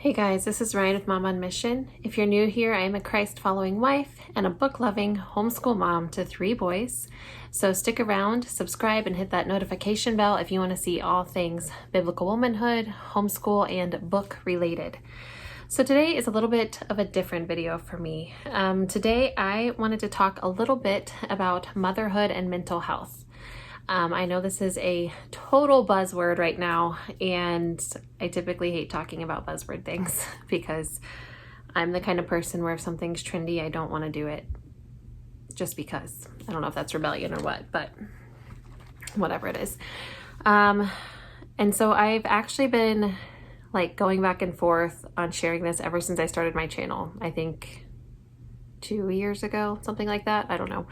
Hey guys, this is Rian with Momma on Mission. If you're new here, I am a Christ-following wife and a book-loving homeschool mom to 3 boys. So stick around, subscribe, and hit that notification bell if you want to see all things biblical womanhood, homeschool, and book related. So today is a little bit of a different video for me. Today I wanted to talk a little bit about motherhood and mental health. I know this is a total buzzword right now, and I typically hate talking about buzzword things because I'm the kind of person where if something's trendy, I don't want to do it just because. I don't know if that's rebellion or what, but whatever it is. And so I've actually been like going back and forth on sharing this ever since I started my channel. I think 2 years ago, something like that. I don't know.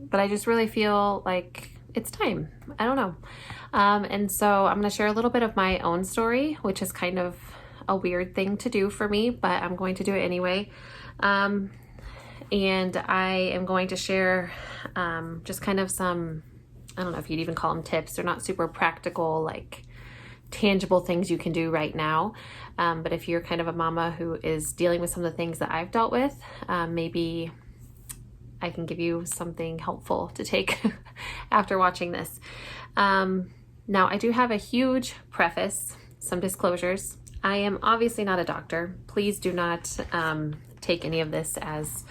But I just really feel like it's time. I don't know. And so I'm going to share a little bit of my own story, which is kind of a weird thing to do for me, but I'm going to do it anyway. And I am going to share just kind of some, I don't know if you'd even call them tips. They're not super practical, like tangible things you can do right now. But if you're kind of a mama who is dealing with some of the things that I've dealt with, maybe I can give you something helpful to take after watching this. Now, I do have a huge preface, some disclosures. I am obviously not a doctor. Please do not take any of this as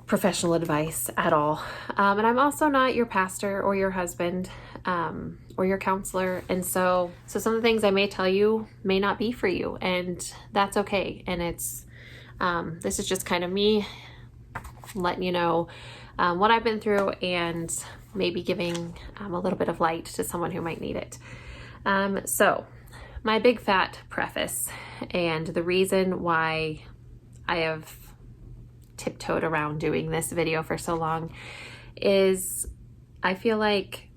professional advice at all. And I'm also not your pastor or your husband or your counselor. And so some of the things I may tell you may not be for you, and that's okay. And it's this is just kind of me letting you know what I've been through and maybe giving a little bit of light to someone who might need it. So my big fat preface, and the reason why I have tiptoed around doing this video for so long is I feel like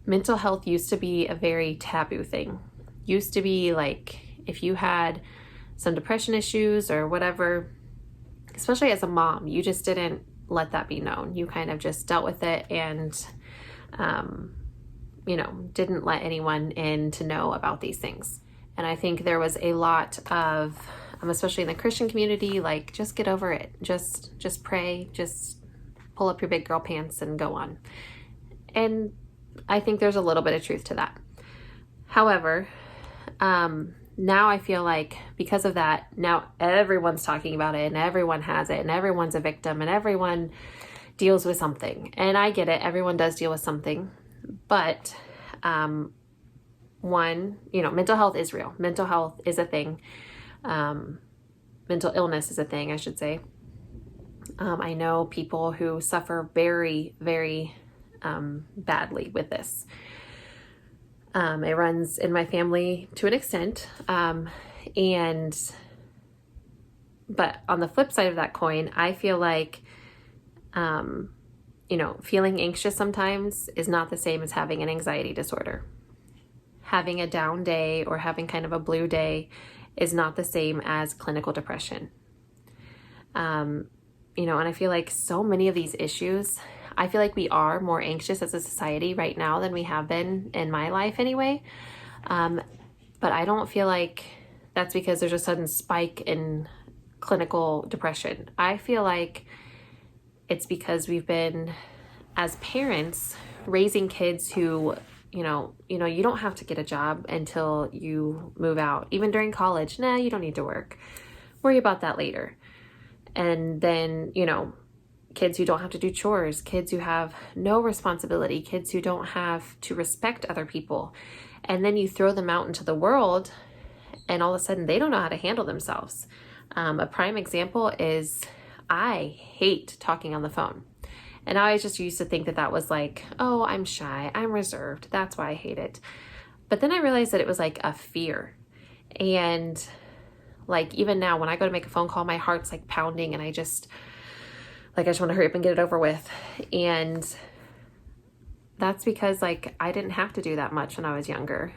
mental health used to be a very taboo thing. Used to be like if you had some depression issues or whatever, especially as a mom, you just didn't let that be known. You kind of just dealt with it and, didn't let anyone in to know about these things. And I think there was a lot of, especially in the Christian community, like, just get over it. Just pray, just pull up your big girl pants and go on. And I think there's a little bit of truth to that. However, now I feel like because of that, now everyone's talking about it and everyone has it and everyone's a victim and everyone deals with something. And I get it. Everyone does deal with something. But mental health is real. Mental health is a thing. Mental illness is a thing, I should say. I know people who suffer very, very badly with this. It runs in my family to an extent. But on the flip side of that coin, I feel like, feeling anxious sometimes is not the same as having an anxiety disorder. Having a down day or having kind of a blue day is not the same as clinical depression. And I feel like so many of these issues, I feel like we are more anxious as a society right now than we have been in my life anyway. But I don't feel like that's because there's a sudden spike in clinical depression. I feel like it's because we've been, as parents, raising kids who, you don't have to get a job until you move out. Even during college, you don't need to work. Worry about that later. And then, kids who don't have to do chores, kids who have no responsibility, kids who don't have to respect other people. And then you throw them out into the world and all of a sudden they don't know how to handle themselves. A prime example is I hate talking on the phone. And I just used to think that was like, oh, I'm shy, I'm reserved, that's why I hate it. But then I realized that it was like a fear. And like even now when I go to make a phone call, my heart's like pounding and I just want to hurry up and get it over with. And that's because like I didn't have to do that much when I was younger.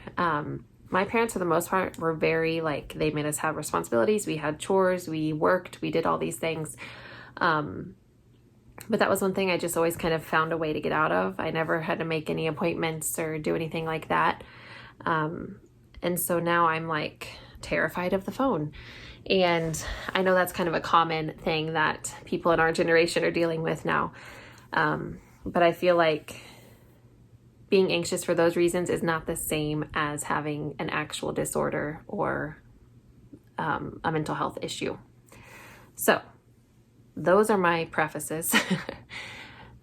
My parents for the most part were very they made us have responsibilities. We had chores, we worked, we did all these things. But that was one thing I just always kind of found a way to get out of. I never had to make any appointments or do anything like that. And so now I'm like terrified of the phone. And I know that's kind of a common thing that people in our generation are dealing with now. But I feel like being anxious for those reasons is not the same as having an actual disorder or a mental health issue. So those are my prefaces.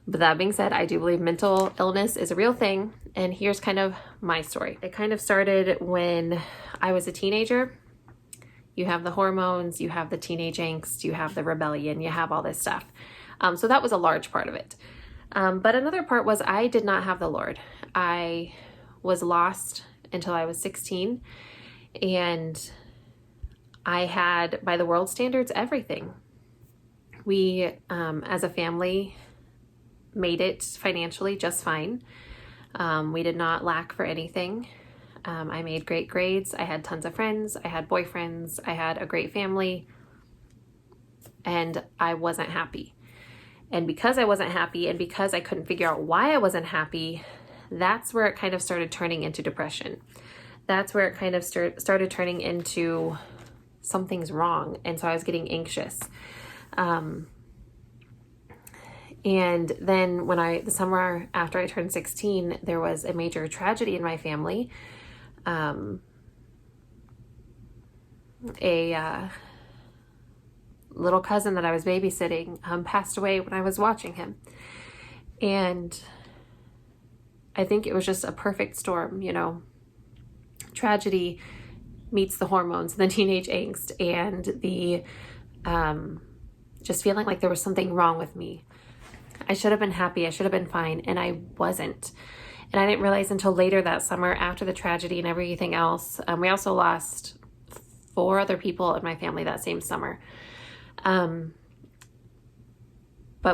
But that being said, I do believe mental illness is a real thing. And here's kind of my story. It kind of started when I was a teenager. You have the hormones, you have the teenage angst, you have the rebellion, you have all this stuff. So that was a large part of it. But another part was I did not have the Lord. I was lost until I was 16. And I had, by the world standards, everything. We, as a family, made it financially just fine. We did not lack for anything. I made great grades. I had tons of friends. I had boyfriends. I had a great family. And I wasn't happy. And because I wasn't happy and because I couldn't figure out why I wasn't happy, that's where it kind of started turning into depression. That's where it kind of started turning into something's wrong. And so I was getting anxious. And then when the summer after I turned 16, there was a major tragedy in my family. A little cousin that I was babysitting passed away when I was watching him. And I think it was just a perfect storm, you know. Tragedy meets the hormones, the teenage angst, and the just feeling like there was something wrong with me. I should have been happy. I should have been fine. And I wasn't. And I didn't realize until later that summer after the tragedy and everything else. We also lost 4 other people in my family that same summer. But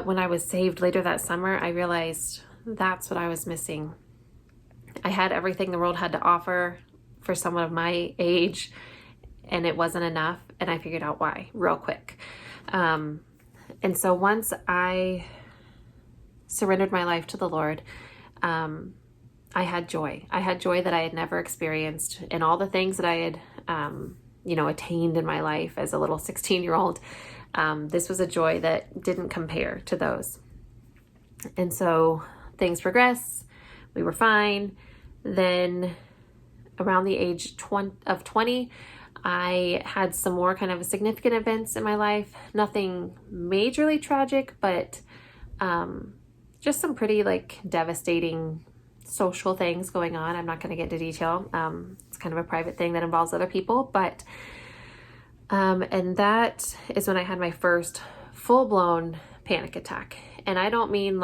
when I was saved later that summer, I realized that's what I was missing. I had everything the world had to offer for someone of my age, and it wasn't enough. And I figured out why real quick. And so once I surrendered my life to the Lord, I had joy. I had joy that I had never experienced in all the things that I had, attained in my life as a little 16-year-old. This was a joy that didn't compare to those. And so things progress. We were fine. Then around the age of 20, I had some more kind of significant events in my life. Nothing majorly tragic, but just some pretty devastating social things going on. I'm not going to get into detail. It's kind of a private thing that involves other people, but and that is when I had my first full-blown panic attack. And I don't mean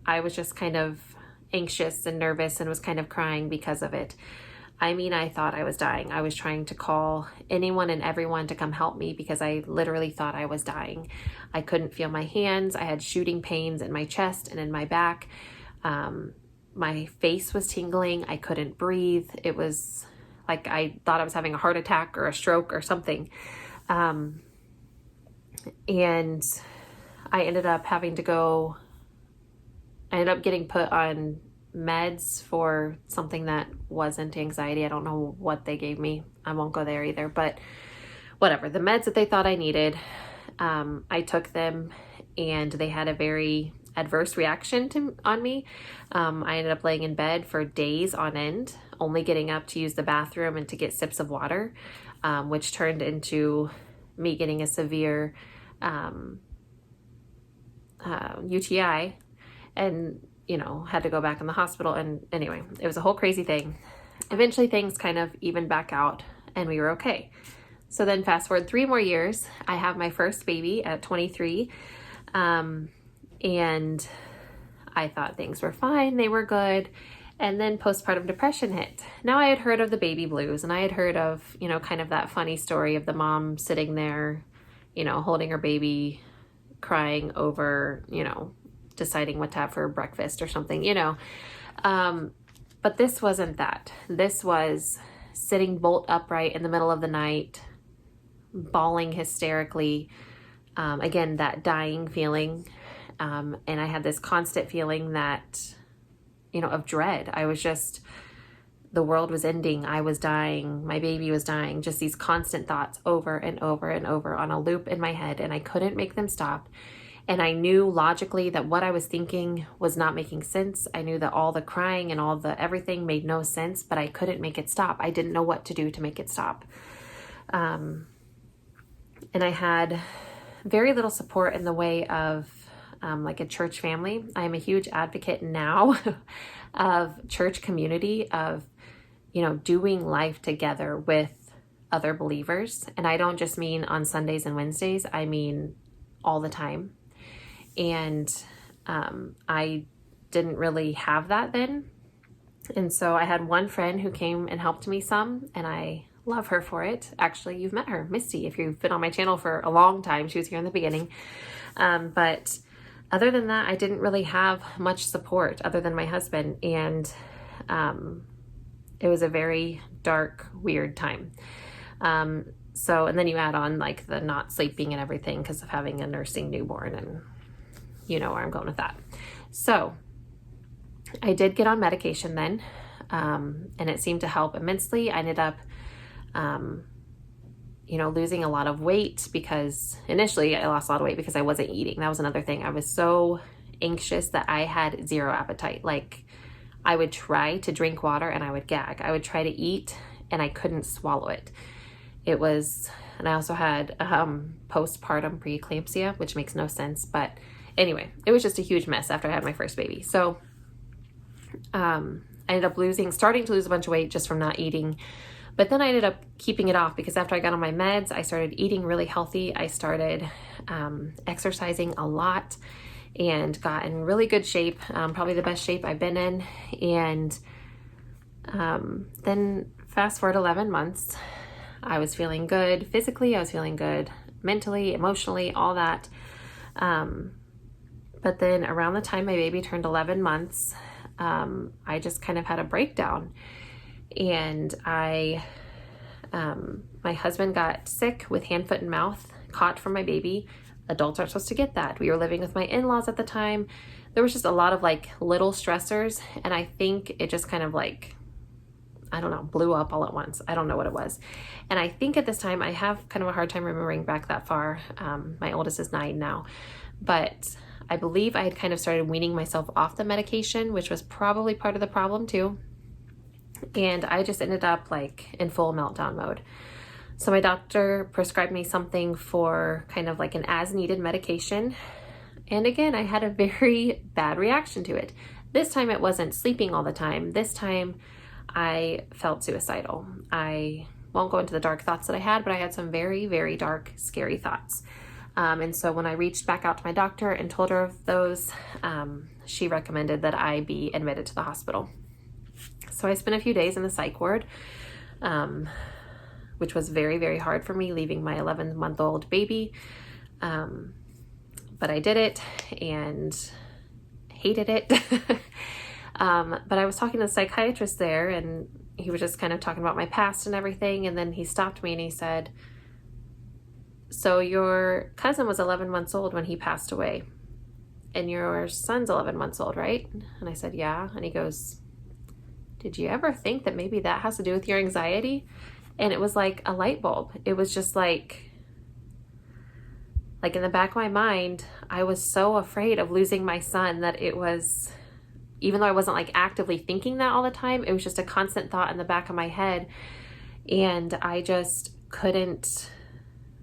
I was just kind of anxious and nervous and was kind of crying because of it. I mean, I thought I was dying. I was trying to call anyone and everyone to come help me because I literally thought I was dying. I couldn't feel my hands. I had shooting pains in my chest and in my back. My face was tingling. I couldn't breathe. It was like I thought I was having a heart attack or a stroke or something. And I ended up getting put on meds for something that wasn't anxiety. I don't know what they gave me. I won't go there either, but whatever. The meds that they thought I needed, I took them and they had a very adverse reaction on me. I ended up laying in bed for days on end, only getting up to use the bathroom and to get sips of water, which turned into me getting a severe UTI and had to go back in the hospital. And anyway, it was a whole crazy thing. Eventually things kind of evened back out and we were okay. So then fast forward 3 more years, I have my first baby at 23. And I thought things were fine. They were good. And then postpartum depression hit. Now I had heard of the baby blues and I had heard of, kind of that funny story of the mom sitting there, holding her baby, crying over, deciding what to have for breakfast or something, but this wasn't that. This was sitting bolt upright in the middle of the night, bawling hysterically. Again, that dying feeling. And I had this constant feeling that, of dread. I was just the world was ending, I was dying, my baby was dying, just these constant thoughts over and over and over on a loop in my head, and I couldn't make them stop. And I knew logically that what I was thinking was not making sense. I knew that all the crying and all the everything made no sense, but I couldn't make it stop. I didn't know what to do to make it stop. And I had very little support in the way of like a church family. I'm a huge advocate now of church community, of, doing life together with other believers. And I don't just mean on Sundays and Wednesdays, I mean all the time. And I didn't really have that then. And so I had one friend who came and helped me some, and I love her for it. Actually, you've met her, Misty, if you've been on my channel for a long time. She was here in the beginning. But other than that, I didn't really have much support other than my husband. And it was a very dark, weird time. And then you add on like the not sleeping and everything because of having a nursing newborn, and you know where I'm going with that. So I did get on medication then, and it seemed to help immensely. I ended up, losing a lot of weight because initially I lost a lot of weight because I wasn't eating. That was another thing. I was so anxious that I had zero appetite. Like I would try to drink water and I would gag. I would try to eat and I couldn't swallow it. And I also had postpartum preeclampsia, which makes no sense. But anyway, it was just a huge mess after I had my first baby. So I ended up starting to lose a bunch of weight just from not eating. But then I ended up keeping it off because after I got on my meds, I started eating really healthy. I started exercising a lot and got in really good shape, probably the best shape I've been in. And then fast forward 11 months, I was feeling good physically, I was feeling good mentally, emotionally, all that. But then around the time my baby turned 11 months, I just kind of had a breakdown. And my husband got sick with hand, foot, and mouth, caught from my baby. Adults aren't supposed to get that. We were living with my in-laws at the time. There was just a lot of like little stressors. And I think it just kind of like, I don't know, blew up all at once. I don't know what it was. And I think at this time, I have kind of a hard time remembering back that far. My oldest is 9 now. But I believe I had kind of started weaning myself off the medication, which was probably part of the problem too. And I just ended up like in full meltdown mode. So my doctor prescribed me something for kind of like an as needed medication. And again, I had a very bad reaction to it. This time it wasn't sleeping all the time. This time I felt suicidal. I won't go into the dark thoughts that I had, but I had some very, very dark, scary thoughts. And so when I reached back out to my doctor and told her of those, she recommended that I be admitted to the hospital. So I spent a few days in the psych ward, which was very, very hard for me, leaving my 11-month-old baby. But I did it and hated it. But I was talking to the psychiatrist there, and he was just kind of talking about my past and everything. And then he stopped me and he said, "So your cousin was 11 months old when he passed away, and your son's 11 months old, right?" And I said, "Yeah." And he goes, "Did you ever think that maybe that has to do with your anxiety?" And it was like a light bulb. It was just like in the back of my mind, I was so afraid of losing my son that it was, even though I wasn't like actively thinking that all the time, it was just a constant thought in the back of my head. And I just couldn't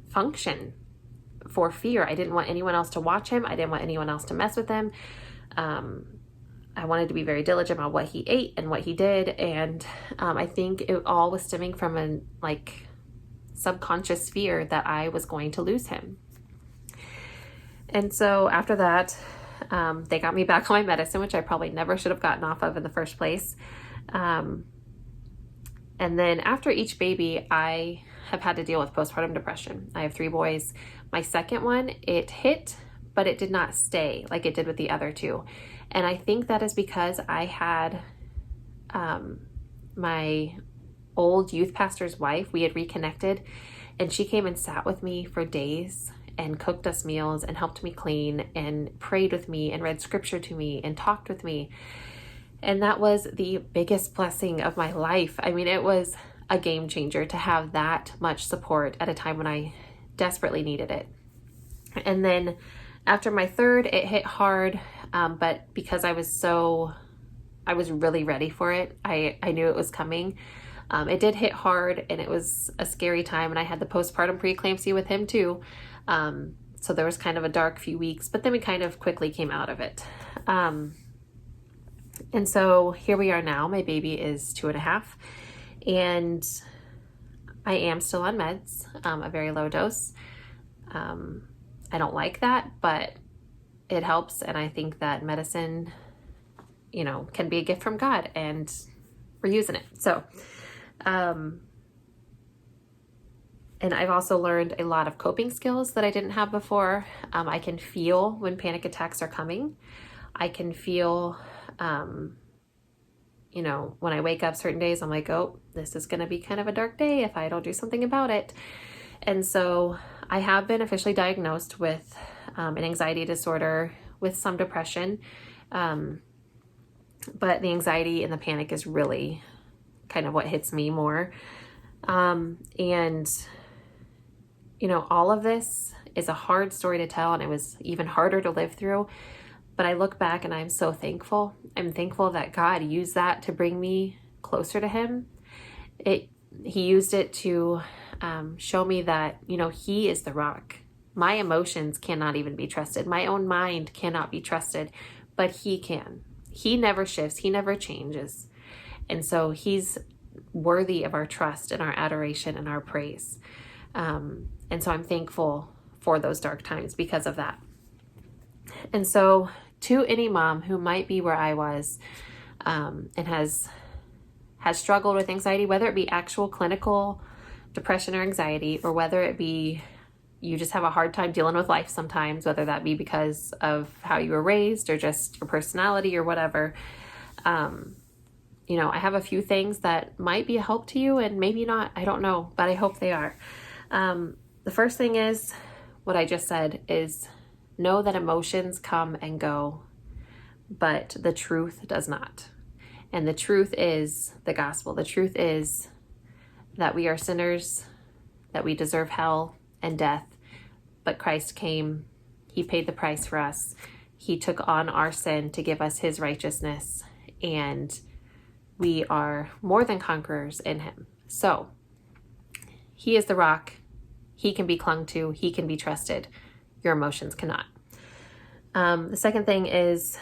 function for fear. I didn't want anyone else to watch him. I didn't want anyone else to mess with him. I wanted to be very diligent about what he ate and what he did. And I think it all was stemming from a like subconscious fear that I was going to lose him. And so after that, they got me back on my medicine, which I probably never should have gotten off of in the first place. And then after each baby, I have had to deal with postpartum depression. I have 3 boys. My second one, it hit, but it did not stay like it did with the other 2. And I think that is because I had my old youth pastor's wife. We had reconnected, and she came and sat with me for days and cooked us meals and helped me clean and prayed with me and read scripture to me and talked with me. And that was the biggest blessing of my life. I mean, it was a game changer to have that much support at a time when I desperately needed it. And then after my third, it hit hard, but because I was really ready for it. I knew it was coming. It did hit hard, and it was a scary time, and I had the postpartum preeclampsia with him too. So there was kind of a dark few weeks, but then we kind of quickly came out of it. And so here we are now. My baby is 2.5, and I am still on meds, a very low dose. I don't like that, but it helps, and I think that medicine, can be a gift from God, and we're using it. So, and I've also learned a lot of coping skills that I didn't have before. I can feel when panic attacks are coming. I can feel, when I wake up certain days, I'm like, oh, this is going to be kind of a dark day if I don't do something about it. And so I have been officially diagnosed with an anxiety disorder with some depression. But the anxiety and the panic is really kind of what hits me more. All of this is a hard story to tell, and it was even harder to live through. But I look back and I'm so thankful. I'm thankful that God used that to bring me closer to Him. He used it to show me that, He is the rock. My emotions cannot even be trusted. My own mind cannot be trusted, but He can. He never shifts. He never changes. And so He's worthy of our trust and our adoration and our praise. And so I'm thankful for those dark times because of that. And so to any mom who might be where I was, and has struggled with anxiety, whether it be actual clinical depression or anxiety, or whether it be you just have a hard time dealing with life sometimes, whether that be because of how you were raised or just your personality or whatever. I have a few things that might be a help to you and maybe not, I don't know, but I hope they are. The first thing is what I just said is know that emotions come and go, but the truth does not. And the truth is the gospel. The truth is that we are sinners, that we deserve hell and death, but Christ came. He paid the price for us. He took on our sin to give us His righteousness, and we are more than conquerors in Him. So He is the rock. He can be clung to. He can be trusted. Your emotions cannot. The second thing is,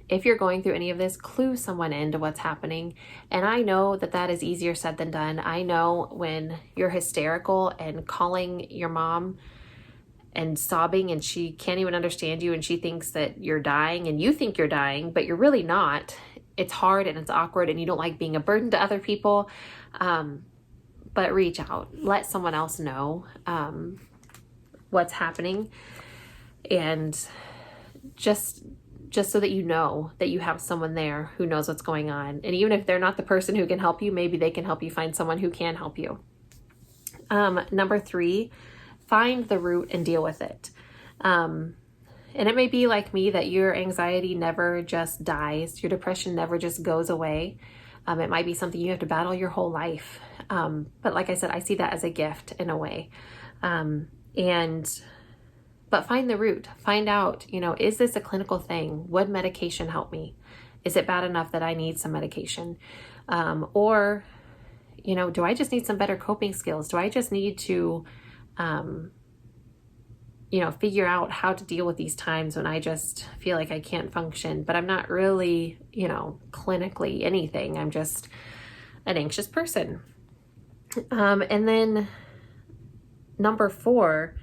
if you're going through any of this, clue someone into what's happening. And I know that is easier said than done. I know when you're hysterical and calling your mom and sobbing, and she can't even understand you, and she thinks that you're dying and you think you're dying, but you're really not. It's hard and it's awkward, and you don't like being a burden to other people. But reach out, let someone else know what's happening, and just so that you know that you have someone there who knows what's going on. And even if they're not the person who can help you, maybe they can help you find someone who can help you. Number 3, find the root and deal with it. And it may be like me that your anxiety never just dies. Your depression never just goes away. It might be something you have to battle your whole life. But like I said, I see that as a gift in a way. But find the root. Find out, is this a clinical thing? Would medication help me? Is it bad enough that I need some medication? Or, do I just need some better coping skills? Do I just need to, figure out how to deal with these times when I just feel like I can't function, but I'm not really, clinically anything. I'm just an anxious person. And then number 4,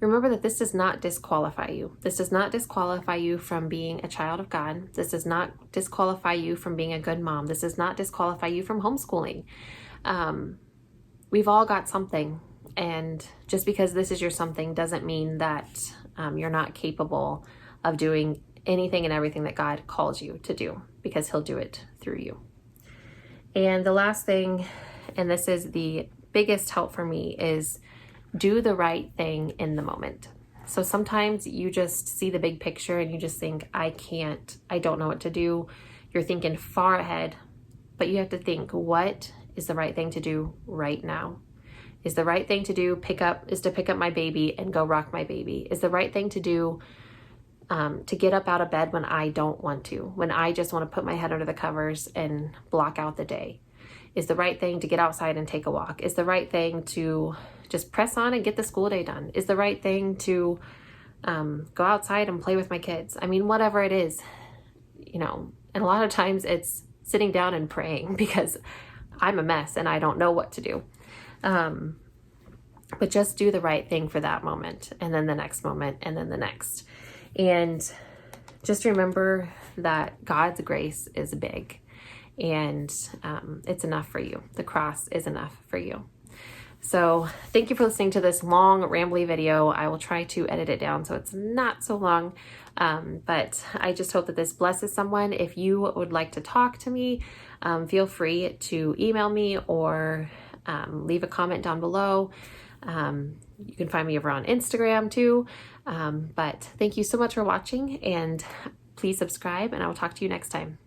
remember that this does not disqualify you. This does not disqualify you from being a child of God. This does not disqualify you from being a good mom. This does not disqualify you from homeschooling. We've all got something. And just because this is your something doesn't mean that you're not capable of doing anything and everything that God calls you to do, because He'll do it through you. And the last thing, and this is the biggest help for me, is do the right thing in the moment. So sometimes you just see the big picture and you just think, I don't know what to do. You're thinking far ahead, but you have to think, what is the right thing to do right now? Is the right thing to do to pick up my baby and go rock my baby? Is the right thing to do to get up out of bed when I don't want to, when I just want to put my head under the covers and block out the day? Is the right thing to get outside and take a walk? Is the right thing to just press on and get the school day done? Is the right thing to go outside and play with my kids? I mean, whatever it is, and a lot of times it's sitting down and praying because I'm a mess and I don't know what to do. But just do the right thing for that moment, and then the next moment, and then the next. And just remember that God's grace is big, and it's enough for you. The cross is enough for you. So thank you for listening to this long, rambly video. I will try to edit it down so it's not so long. But I just hope that this blesses someone. If you would like to talk to me, feel free to email me or leave a comment down below. You can find me over on Instagram too. But thank you so much for watching, and please subscribe, and I will talk to you next time.